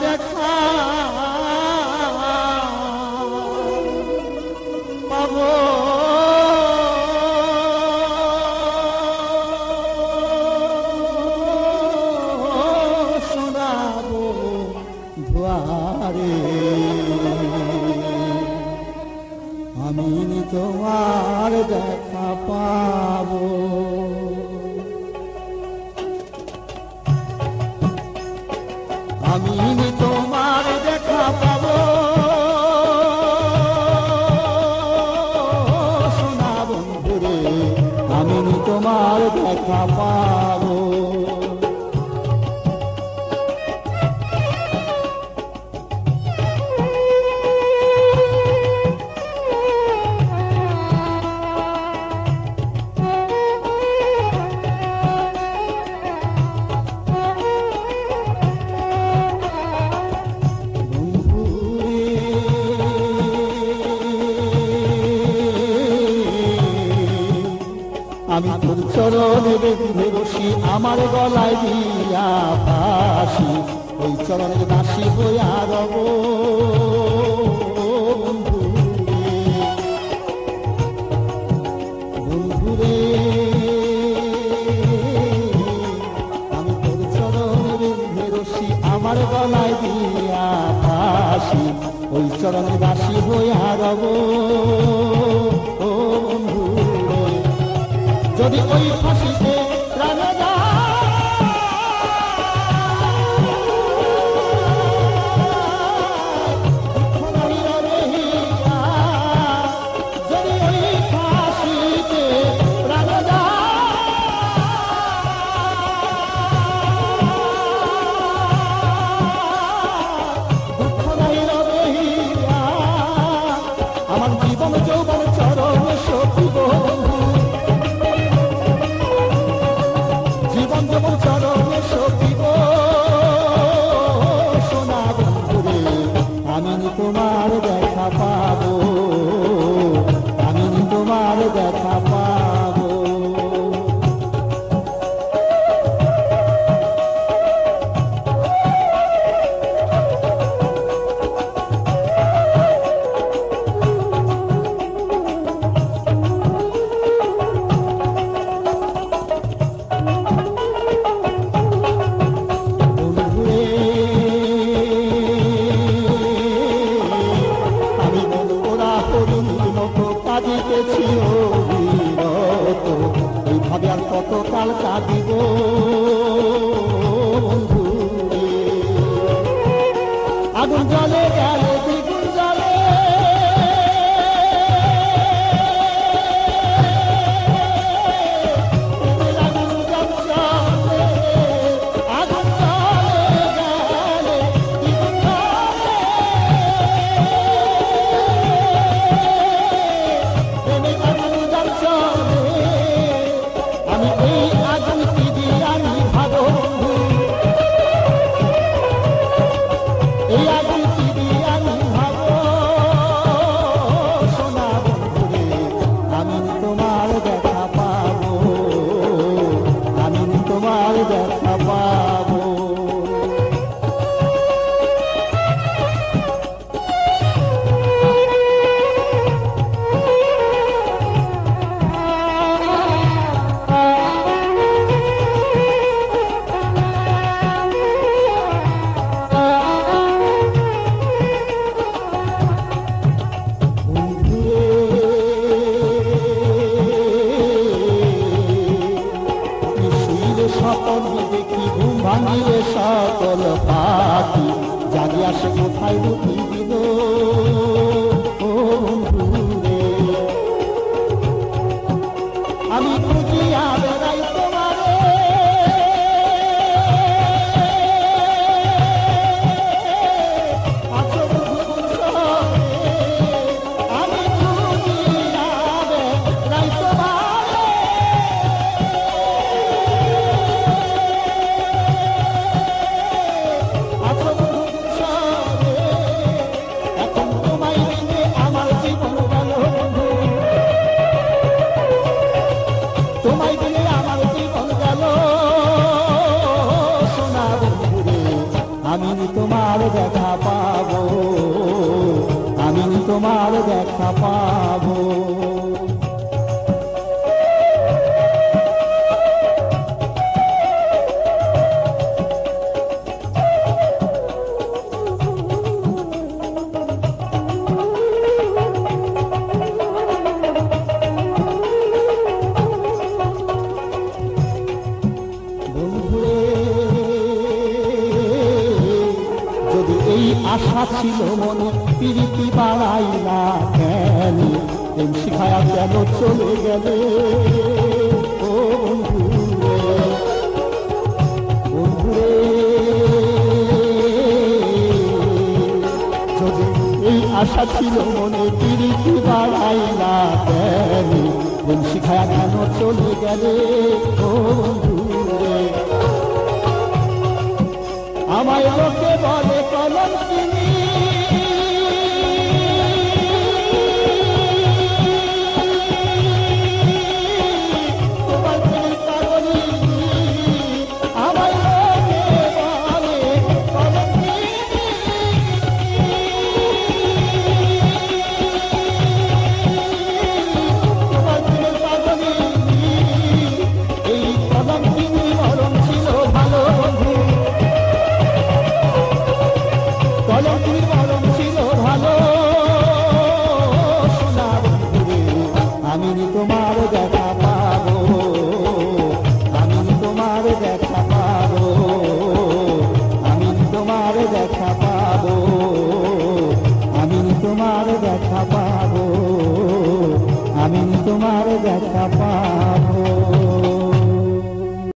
দেখা পাবো শোনাবো দুয়ারে আমি তোমার দেখা পাবো আমি তোমার দেখা পাবো সোনা বন্ধুরে আমি তোমার দেখা পাবো আমি তোর চরণে বেঁধে বসি আমার গলায় দিয়া ফাঁসি ওই চরণের দাসী হইয়া রব বন্ধুরে আমি তোর চরণে বেঁধে বসি আমার গলায় দিয়া ফাঁসি ওই চরণের দাসী হইয়া রব যদি ওই ফাঁসিতে প্রাণ যদি ওই ফাঁসিতে প্রাণ দুঃখ নাই রবে আমার জীবন যৌবন চরণ সখিব যেমন চরণে সখিব সোনা বন্ধুরে আমি তোমার দেখা পাবো আমি তোমার দেখা পাবো এইভাবে আর কত কাল কাঁদিব বন্ধুরে আগুন জলে গেলে দ্বিগুণ জলে দেখা পাবো স্বপন দেখি ঘুম ভাঙিয়ে সকল পাখি জাগি আসে কোথায় রুটি দিল আমি খুঁজিয়া বেড়াই তোমারে আমি খুঁজিয়া বেড়াই তোমারে তোমার দেখা পাবো, আমি তোমার দেখা পাবো। আশা ছিল মনে প্রীতি বাড়াইলা কেন, প্রেম শিখায়া কেন চলে গেলে ও বন্ধুরে, বন্ধুরে যদি এই আশা ছিল মনে প্রীতি বাড়াইলা কেন, প্রেম শিখায়া কেন চলে গেলে ও বন্ধুরে। আমায় লোকে বলে কলঙ্কিনী, তোমার প্রেমের পাগলি, আমায় লোকে বলে কলঙ্কিনী, তোমার প্রেমের পাগলি। এই কলঙ্কিনী মরণ ছিল ভালো বন্ধু, কলঙ্কিনীর মরণ ছিল ভালো। সোনা বন্ধুরে, আমি তোমার দেখা পাবো, আমি তোমার দেখা পাবো, আমি তোমার দেখা পাবো, আমি তোমার দেখা পাবো, আমি তোমার দেখা পাবো।